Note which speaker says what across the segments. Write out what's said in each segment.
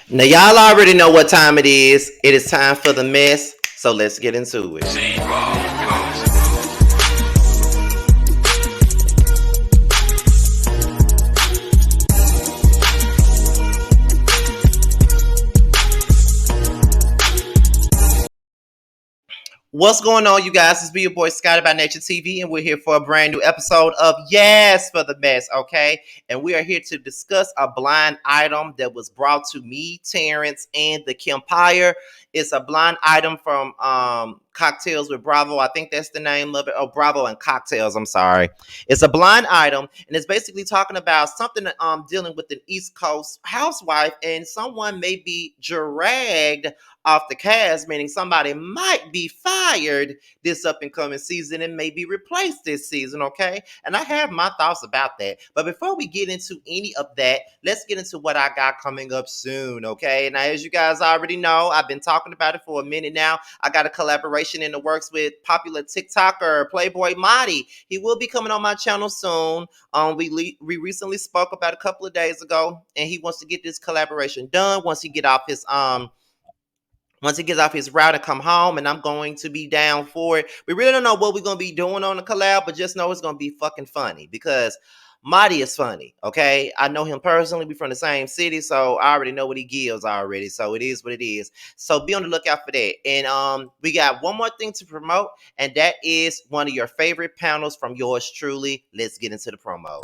Speaker 1: Now, y'all already know what time it is. It is time for the mess, so let's get into it. What's going on, you guys? It's be your boy Scotty by Nature TV, and we're here for a brand new episode of Yes for the Mess, okay? And we are here to discuss a blind item that was brought to me, Terrence, and the Kempire. It's a blind item from Cocktails with Bravo. I think that's the name of it. Oh, Bravo and Cocktails. I'm sorry. It's a blind item, and it's basically talking about something dealing with an East Coast housewife, and someone may be dragged off the cast, meaning somebody might be fired this up and coming season and maybe replaced this season, okay? And I have my thoughts about that. But before we get into any of that, let's get into what I got coming up soon, okay? Now, as you guys already know, I've been talking about it for a minute now. I got a collaboration in the works with popular TikToker Playboy Marty. He will be coming on my channel soon. We recently spoke about a couple of days ago, and he wants to get this collaboration done once he gets off his route and come home, and I'm going to be down for it. We really don't know what we're going to be doing on the collab, but just know it's going to be fucking funny because Marty is funny, okay? I know him personally. We're from the same city, so I already know what he gives already. So it is what it is. So be on the lookout for that. And we got one more thing to promote, and that is one of your favorite panels from yours truly. Let's get into the promo.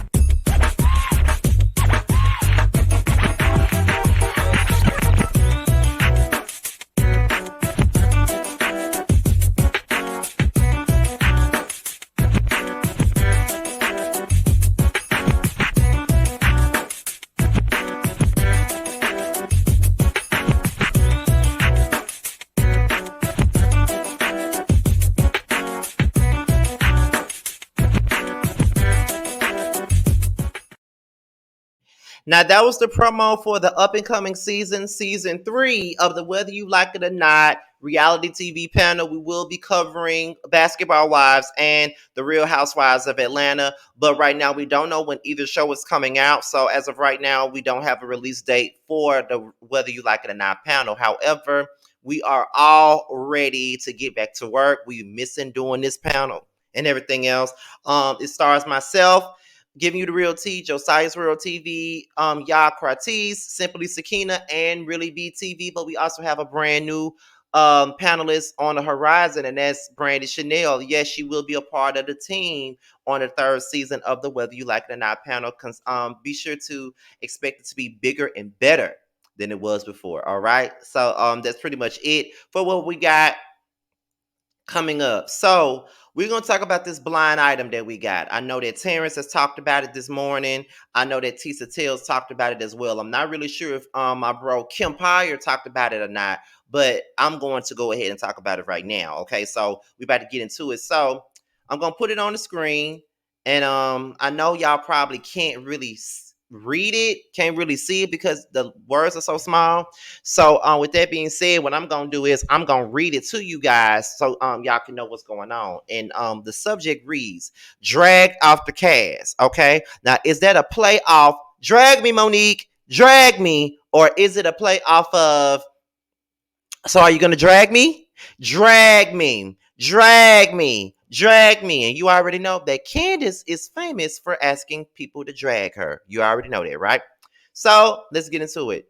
Speaker 1: Now, that was the promo for the up and coming season 3 of the Whether You Like It or Not reality TV panel. We will be covering Basketball Wives and The Real Housewives of Atlanta. But right now, we don't know when either show is coming out. So as of right now, we don't have a release date for the Whether You Like It or Not panel. However, we are all ready to get back to work. We missing doing this panel and everything else. It stars myself, giving you the real tea, Josiah's Real TV, Yah Kratis, Simply Sakina, and Really BTV. But we also have a brand new panelist on the horizon, and that's Brandy Chanel. Yes, she will be a part of the team on the 3rd season of the Whether You Like It or Not panel. Be sure to expect it to be bigger and better than it was before. All right. So that's pretty much it for what we got coming up. So we're going to talk about this blind item that we got. I know that Terrence has talked about it this morning. I know that Tisa Tales talked about it as well. I'm not really sure if my bro Kim Pyre talked about it or not, but I'm going to go ahead and talk about it right now. Okay, so we about to get into it. So I'm going to put it on the screen, and I know y'all probably can't really read it, can't really see it because the words are so small. So with that being said, what I'm gonna do is I'm gonna read it to you guys so y'all can know what's going on. And the subject reads dragged off the cast. Okay. Now is that a play off drag me, Monique? Drag me, or is it a play off of so are you gonna drag me? Drag me, drag me, drag me. And you already know that Candiace is famous for asking people to drag her. You already know that, right? So let's get into it.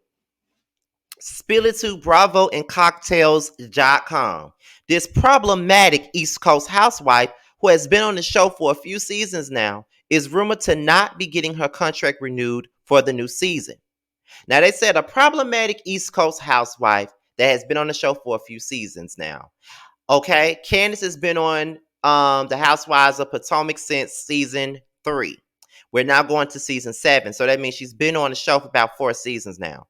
Speaker 1: Spill it to Bravo and Cocktails.com. This problematic East Coast housewife, who has been on the show for a few seasons now, is rumored to not be getting her contract renewed for the new season. Now, they said a problematic East Coast housewife that has been on the show for a few seasons now. Okay, Candiace has been on the Housewives of Potomac since season 3. We're now going to season 7, so that means she's been on the show for about 4 seasons now.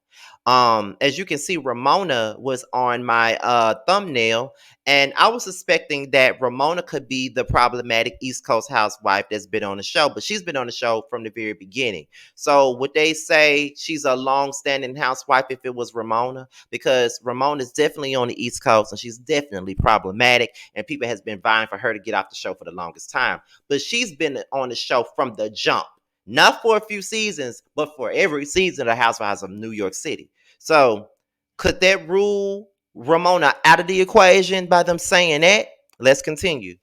Speaker 1: As you can see, Ramona was on my thumbnail, and I was suspecting that Ramona could be the problematic East Coast housewife that's been on the show, but she's been on the show from the very beginning. So would they say she's a long-standing housewife if it was Ramona? Because Ramona is definitely on the East Coast, and she's definitely problematic, and people has been vying for her to get off the show for the longest time. But she's been on the show from the jump. Not for a few seasons, but for every season of Housewives of New York City. So Could that rule Ramona out of the equation by them saying that? Let's continue.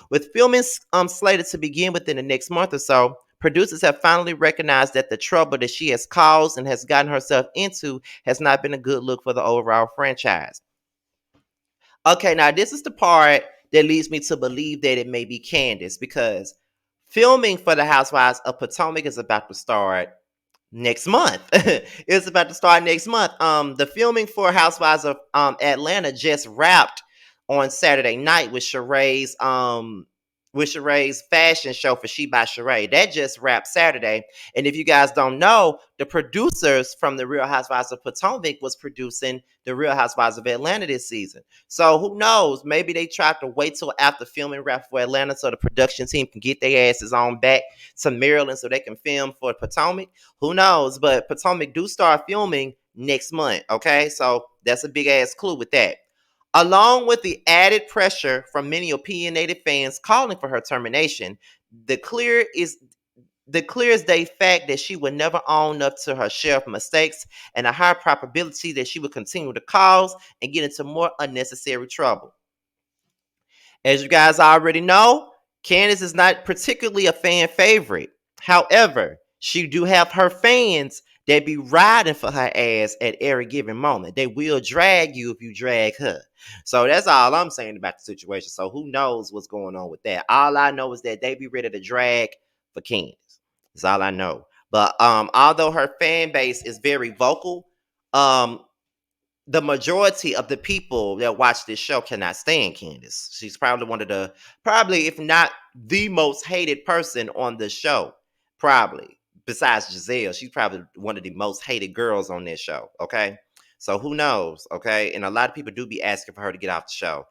Speaker 1: With filming slated to begin within the next month or so, producers have finally recognized that the trouble that she has caused and has gotten herself into has not been a good look for the overall franchise. Okay, now this is the part that leads me to believe that it may be Candiace, because filming for the Housewives of Potomac is about to start next month. It's about to start next month. The filming for Housewives of Atlanta just wrapped on Saturday night with Sheree's fashion show for She by Sheree. That just wrapped Saturday. And if you guys don't know, the producers from the Real Housewives of Potomac was producing the Real Housewives of Atlanta this season. So who knows? Maybe they tried to wait till after filming wrap for Atlanta so the production team can get their asses on back to Maryland so they can film for Potomac. Who knows? But Potomac do start filming next month. Okay, so that's a big ass clue with that. Along with the added pressure from many opinionated fans calling for her termination, the clear is the clear as day fact that she would never own up to her share of mistakes, and a high probability that she would continue to cause and get into more unnecessary trouble. As you guys already know, Candiace is not particularly a fan favorite. However, she do have her fans that be riding for her ass at every given moment. They will drag you if you drag her. So that's all I'm saying about the situation. So who knows what's going on with that? All I know is that they be ready to drag for Candiace. That's all I know. But although her fan base is very vocal, um, the majority of the people that watch this show cannot stand Candiace. She's probably one of the, probably if not the most hated person on the show. Probably. Besides Giselle, she's probably one of the most hated girls on this show. Okay. So who knows? Okay. And a lot of people do be asking for her to get off the show.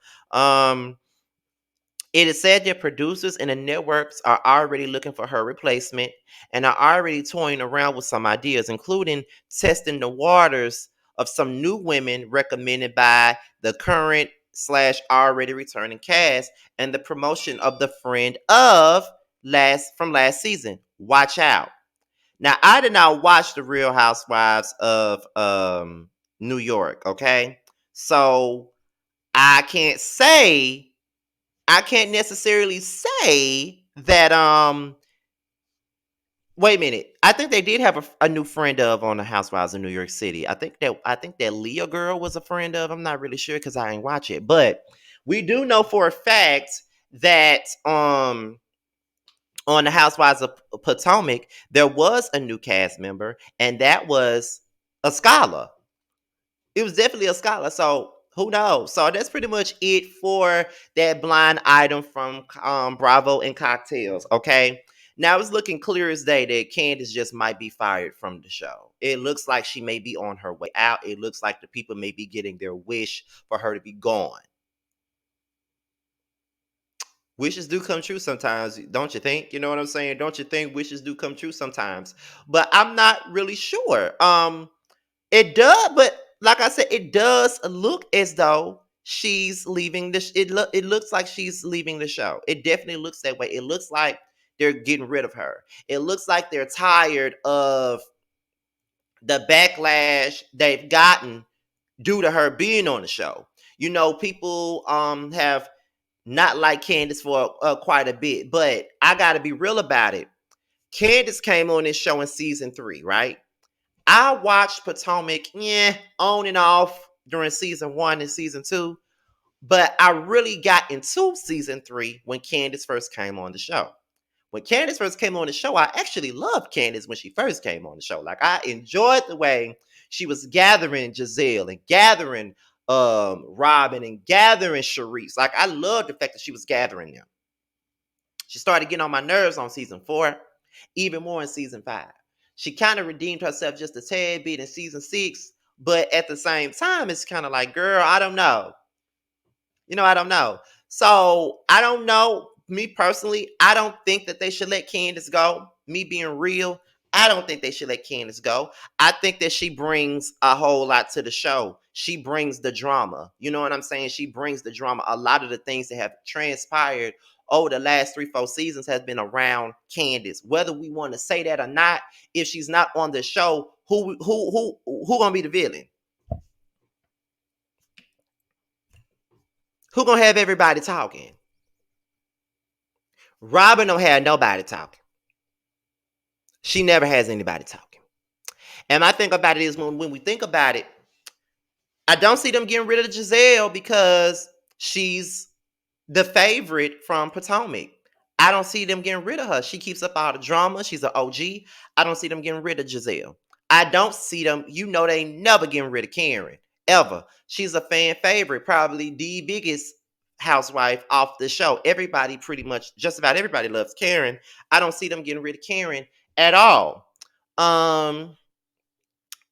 Speaker 1: It is said that producers and the networks are already looking for her replacement and are already toying around with some ideas, including testing the waters of some new women recommended by the current slash already returning cast and the promotion of the friend of last season. Watch out. Now, I did not watch the Real Housewives of New York, okay? So I can't say I can't necessarily say that wait a minute. I think they did have a new friend of on the Housewives of New York City. I think that Leah girl was a friend of. I'm not really sure because I ain't watch it. But we do know for a fact that on the Housewives of Potomac, there was a new cast member, and that was a scholar. It was definitely a scholar. So who knows? So that's pretty much it for that blind item from Bravo and Cocktails. Okay. Now it's looking clear as day that Candiace just might be fired from the show. It looks like she may be on her way out. It looks like the people may be getting their wish for her to be gone. Wishes do come true sometimes, don't you think? You know what I'm saying? Don't you think wishes do come true sometimes? But I'm not really sure. It does, but like I said, it does look as though she's leaving the. It looks like she's leaving the show. It definitely looks that way. It looks like they're getting rid of her. It looks like they're tired of the backlash they've gotten due to her being on the show. You know, people have not liked Candiace for quite a bit, but I got to be real about it. Candiace came on this show in season 3, right? I watched Potomac, on and off during season 1 and season 2, but I really got into season 3 when Candiace first came on the show. When Candiace first came on the show, I actually loved Candiace when she first came on the show. Like, I enjoyed the way she was gathering Giselle and gathering Robin and gathering Sharice. Like, I loved the fact that she was gathering them. She started getting on my nerves on season 4, even more in season 5. She kind of redeemed herself just a tad bit in season 6, but at the same time, it's kind of like, girl, I don't know. I don't know. So I don't know. Me personally, I don't think that they should let Candiace go. Me being real, I don't think they should let Candiace go. I think that she brings a whole lot to the show. She brings the drama. You know what I'm saying? She brings the drama. A lot of the things that have transpired over the last 3-4 seasons has been around Candiace. Whether we want to say that or not, if she's not on the show, who gonna be the villain? Who gonna have everybody talking? Robin don't have nobody talking. She never has anybody talking. And my thing about it is when we think about it, I don't see them getting rid of Giselle because she's the favorite from Potomac. I don't see them getting rid of her. She keeps up all the drama. She's an OG. I don't see them getting rid of Giselle. I don't see them. They never getting rid of Karen ever. She's a fan favorite, probably the biggest housewife off the show. Everybody, pretty much, just about everybody loves Karen. I don't see them getting rid of Karen at all.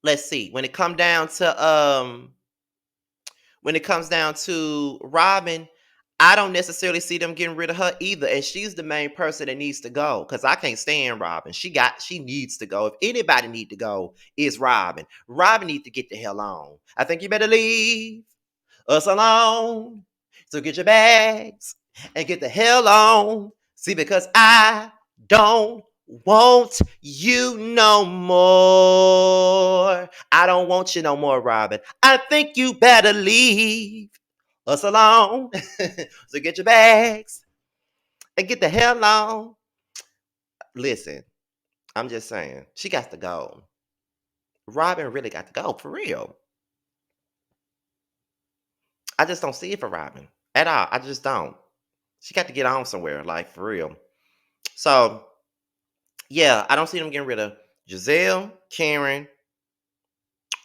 Speaker 1: Let's see. When it comes down to Robin, I don't necessarily see them getting rid of her either. And she's the main person that needs to go because I can't stand Robin. She needs to go. If anybody need to go, it's Robin. Robin needs to get the hell on. I think you better leave us alone. So get your bags and get the hell on. See, because I don't want you no more. I don't want you no more, Robin. I think you better leave us alone. So get your bags and get the hell on. Listen, I'm just saying, she got to go. Robin really got to go, for real. I just don't see it for Robin at all. I just don't. She got to get on somewhere, like, for real. So, yeah, I don't see them getting rid of Giselle, Karen,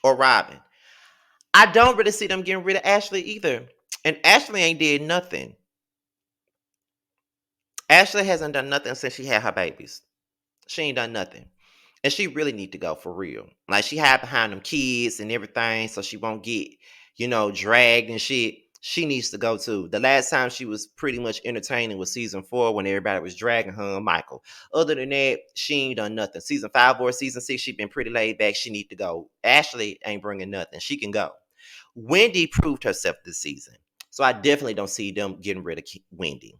Speaker 1: or Robin. I don't really see them getting rid of Ashley either. And Ashley ain't did nothing. Ashley hasn't done nothing since she had her babies. She ain't done nothing. And she really need to go for real. Like, she hide behind them kids and everything so she won't get, dragged and shit. She needs to go too. The last time she was pretty much entertaining was season 4 when everybody was dragging her and Michael. Other than that, she ain't done nothing. Season 5 or season 6, she been pretty laid back. She need to go. Ashley ain't bringing nothing. She can go. Wendy proved herself this season. So I definitely don't see them getting rid of Wendy.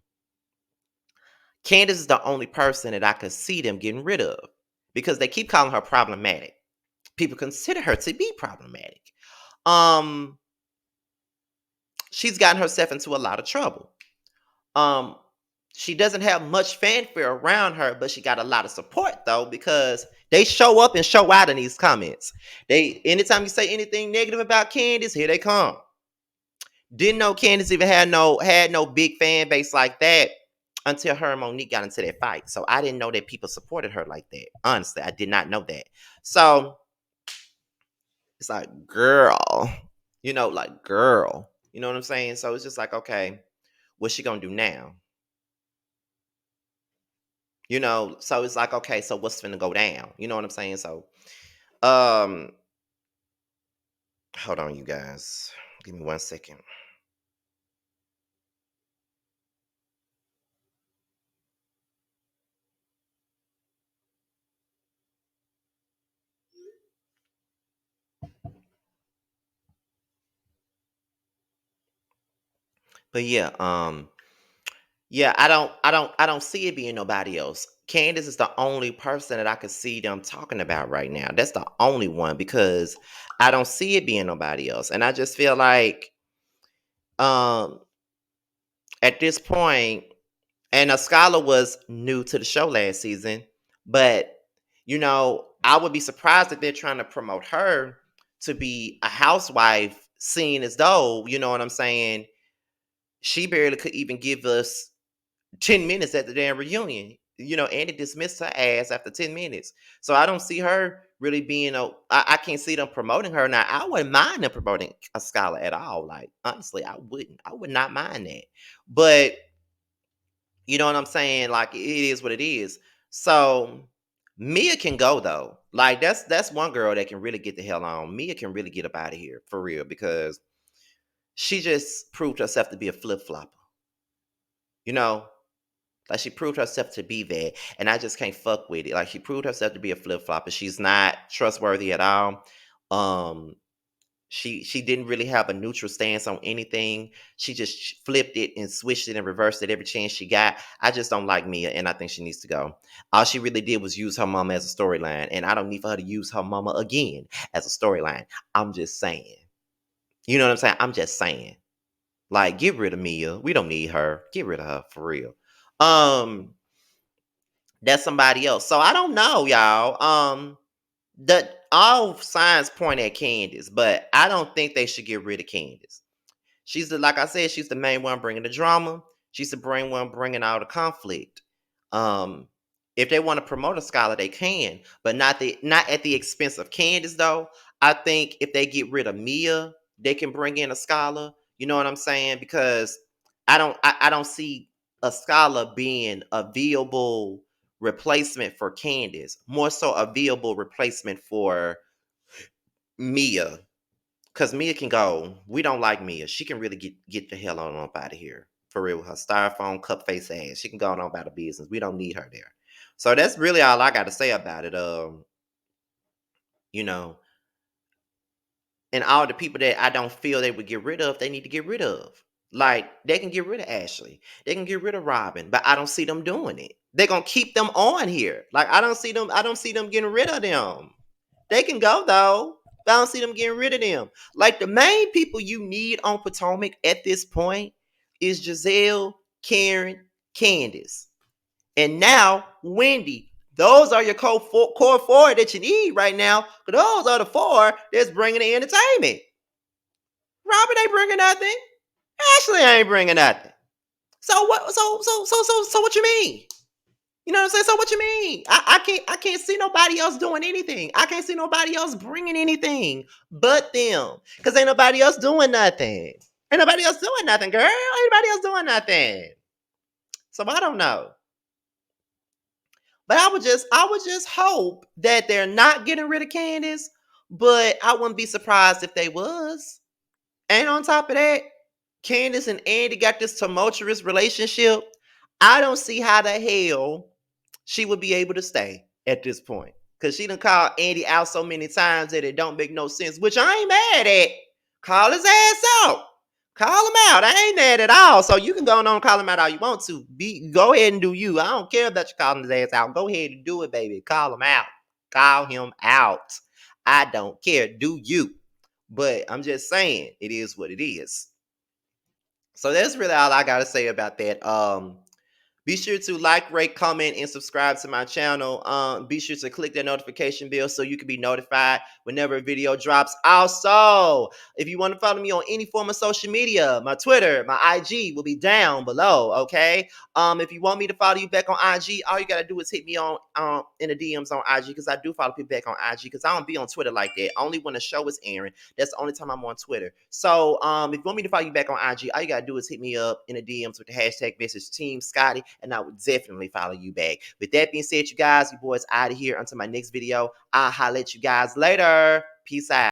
Speaker 1: Candiace is the only person that I could see them getting rid of because they keep calling her problematic. People consider her to be problematic. She's gotten herself into a lot of trouble. She doesn't have much fanfare around her, but she got a lot of support though because they show up and show out in these comments. Anytime you say anything negative about Candiace, here they come. Didn't know Candiace even had no big fan base like that until her and Monique got into that fight. So I didn't know that people supported her like that. Honestly, I did not know that. So it's like, girl, girl. You know what I'm saying? So it's just like, okay, what's she gonna do now? So it's like, okay, so what's finna go down? You know what I'm saying? So, hold on, you guys. Give me 1 second. But yeah, I don't see it being nobody else. Candiace is the only person that I could see them talking about right now. That's the only one because I don't see it being nobody else. And I just feel like um at this point, and Ascala was new to the show last season, but I would be surprised if they're trying to promote her to be a housewife, seen as though, you know what I'm saying, she barely could even give us 10 minutes at the damn reunion. Andy dismissed her ass after 10 minutes. So I don't see her really being I can't see them promoting her. Now, I wouldn't mind them promoting a scholar at all. Like, honestly, I wouldn't. I would not mind that. But you know what I'm saying? Like, it is what it is. So Mia can go though. Like, that's one girl that can really get the hell on. Mia can really get up out of here for real because she just proved herself to be a flip flopper. Like, she proved herself to be that, and I just can't fuck with it. Like, she proved herself to be a flip flopper. She's not trustworthy at all. She didn't really have a neutral stance on anything. She just flipped it and switched it and reversed it every chance she got. I just don't like Mia, and I think she needs to go. All she really did was use her mama as a storyline, and I don't need for her to use her mama again as a storyline. I'm just saying. You know what I'm saying? I'm just saying. Like, get rid of Mia. We don't need her. Get rid of her for real. Um, that's somebody else. So I don't know, y'all. That all signs point at Candiace, but I don't think they should get rid of Candiace. She's the, like I said, she's the main one bringing the drama. She's the main one bringing all the conflict. Um, if they want to promote a scholar, they can, but not at the expense of Candiace. Though I think if they get rid of Mia, they can bring in a scholar. You know what I'm saying? Because I don't see a scholar being a viable replacement for Candiace. More so, a viable replacement for Mia. Cause Mia can go. We don't like Mia. She can really get the hell on up out of here. For real. With her styrofoam cup face ass. She can go on about her business. We don't need her there. So that's really all I got to say about it. You know, and all the people that I don't feel they would get rid of, they need to get rid of. Like, they can get rid of Ashley. They can get rid of Robin, but I don't see them doing it. They're gonna keep them on here. Like, I don't see them getting rid of them. They can go though. But I don't see them getting rid of them. Like, the main people you need on Potomac at this point is Giselle, Karen, Candiace, and now Wendy. Those are your core four that you need right now. Those are the four that's bringing the entertainment. Robin ain't bringing nothing. Ashley ain't bringing nothing. So what? So what you mean? You know what I'm saying? So what you mean? I can't see nobody else doing anything. I can't see nobody else bringing anything but them. Cause ain't nobody else doing nothing. Ain't nobody else doing nothing, girl. Ain't nobody else doing nothing. So I don't know. But I would just hope that they're not getting rid of Candiace. But I wouldn't be surprised if they was. And on top of that, Candiace and Andy got this tumultuous relationship. I don't see how the hell she would be able to stay at this point. Because she done called Andy out so many times that it don't make no sense, which I ain't mad at. Call his ass out. Call him out. I ain't mad at all. So you can go on and call him out all you want to. Go ahead and do you. I don't care about you calling his ass out. Go ahead and do it, baby. Call him out. Call him out. I don't care. Do you. But I'm just saying, it is what it is. So that's really all I gotta say about that. Be sure to like, rate, comment, and subscribe to my channel. Be sure to click that notification bell so you can be notified whenever a video drops. Also, if you want to follow me on any form of social media, my Twitter, my IG will be down below, okay? If you want me to follow you back on IG, all you got to do is hit me on in the DMs on IG, because I do follow people back on IG, because I don't be on Twitter like that. Only when the show is airing. That's the only time I'm on Twitter. So if you want me to follow you back on IG, all you got to do is hit me up in the DMs with the hashtag message Team Scotty, and I would definitely follow you back. With that being said, you guys, you boys out of here. Until my next video, I'll holler at you guys later. Peace out.